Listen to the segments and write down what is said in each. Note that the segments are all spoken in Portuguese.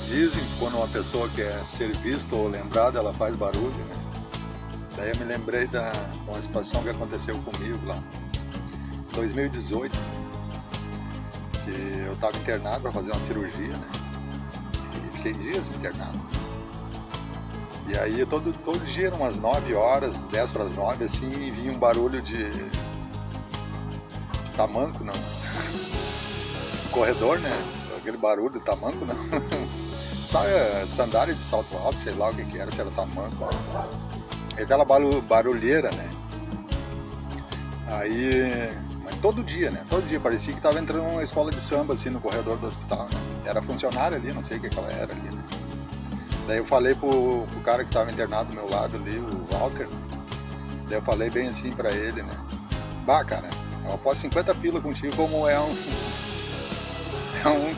Dizem que quando uma pessoa quer ser vista ou lembrada, ela faz barulho, né? Daí eu me lembrei de uma situação que aconteceu comigo lá em 2018, que eu estava internado para fazer uma cirurgia, né? E fiquei dias internado. E aí todo dia, umas 9 horas, 10 para as 9, assim, vinha um barulho de tamanco no corredor, né? Aquele barulho de tamanco, não. Sandália de salto alto, sei lá o que era, se era tamanco. Aquela barulheira, né? Aí, mas todo dia, né? Todo dia parecia que tava entrando uma escola de samba assim no corredor do hospital, né? Era funcionária ali, não sei o que ela era ali, né? Daí eu falei pro cara que tava internado do meu lado ali, o Walter, né? Daí eu falei bem assim pra ele, né? Bah, cara, eu aposto 50 pila contigo como é um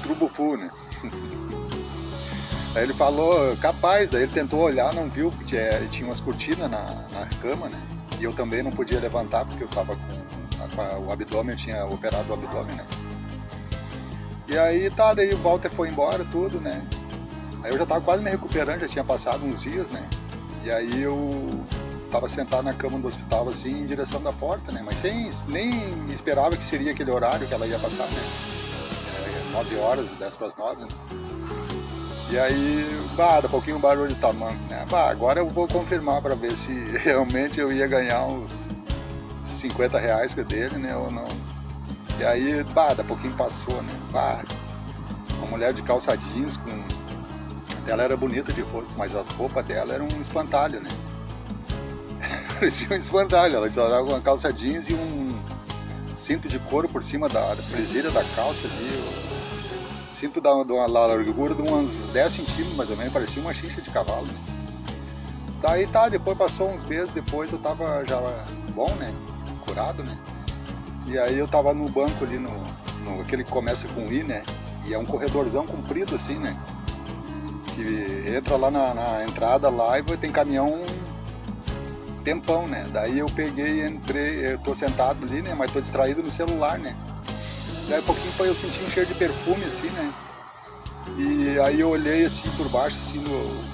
trubufu, né? Aí ele falou, capaz, daí ele tentou olhar, não viu, porque tinha umas cortinas na cama, né? E eu também não podia levantar, porque eu tava com o abdômen, eu tinha operado o abdômen, né? E aí tá, daí o Walter foi embora, tudo, né? Aí eu já tava quase me recuperando, já tinha passado uns dias, né? E aí eu tava sentado na cama do hospital, assim, em direção da porta, né? Mas nem esperava que seria aquele horário que ela ia passar, né? 9 horas, 10 para as 9, né? E aí, daqui a pouquinho o barulho de tamanco, né? Agora eu vou confirmar para ver se realmente eu ia ganhar uns 50 reais dele, né? Ou não. E aí, daqui a pouquinho passou, né? Uma mulher de calça jeans com... Ela era bonita de rosto, mas as roupas dela eram um espantalho, né? Parecia um espantalho. Ela usava uma calça jeans e um cinto de couro por cima da presilha da calça ali. Cinto de uma largura de uns 10 centímetros, mais ou menos, parecia uma chincha de cavalo, né? Daí tá, depois passou uns meses, depois eu tava já bom, né? Curado, né? E aí eu tava no banco ali, aquele que começa com I, né? E é um corredorzão comprido assim, né? Que entra lá na entrada lá e tem caminhão tempão, né? Daí eu peguei, entrei, eu tô sentado ali, né? Mas tô distraído no celular, né? Daí um pouquinho eu senti um cheiro de perfume assim, né? E aí eu olhei assim por baixo, assim,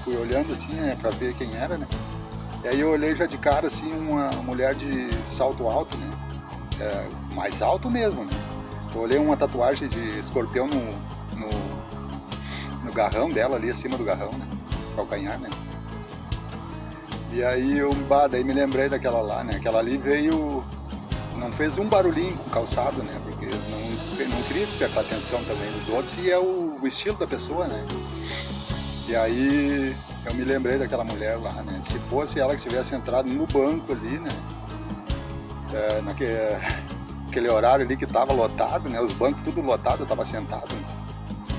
fui olhando assim, né, pra ver quem era, né? E aí eu olhei já de cara assim, uma mulher de salto alto, né? Mais alto mesmo, né? Eu olhei uma tatuagem de escorpião no garrão dela ali, acima do garrão, né? Calcanhar, né? E aí daí me lembrei daquela lá, né? Aquela ali veio, não fez um barulhinho com o calçado, né? Porque não queria despertar a atenção também dos outros e é o estilo da pessoa, né? E aí eu me lembrei daquela mulher lá, né? Se fosse ela que tivesse entrado no banco ali, né? Naquele horário ali que tava lotado, né? Os bancos tudo lotado, eu tava sentado, né?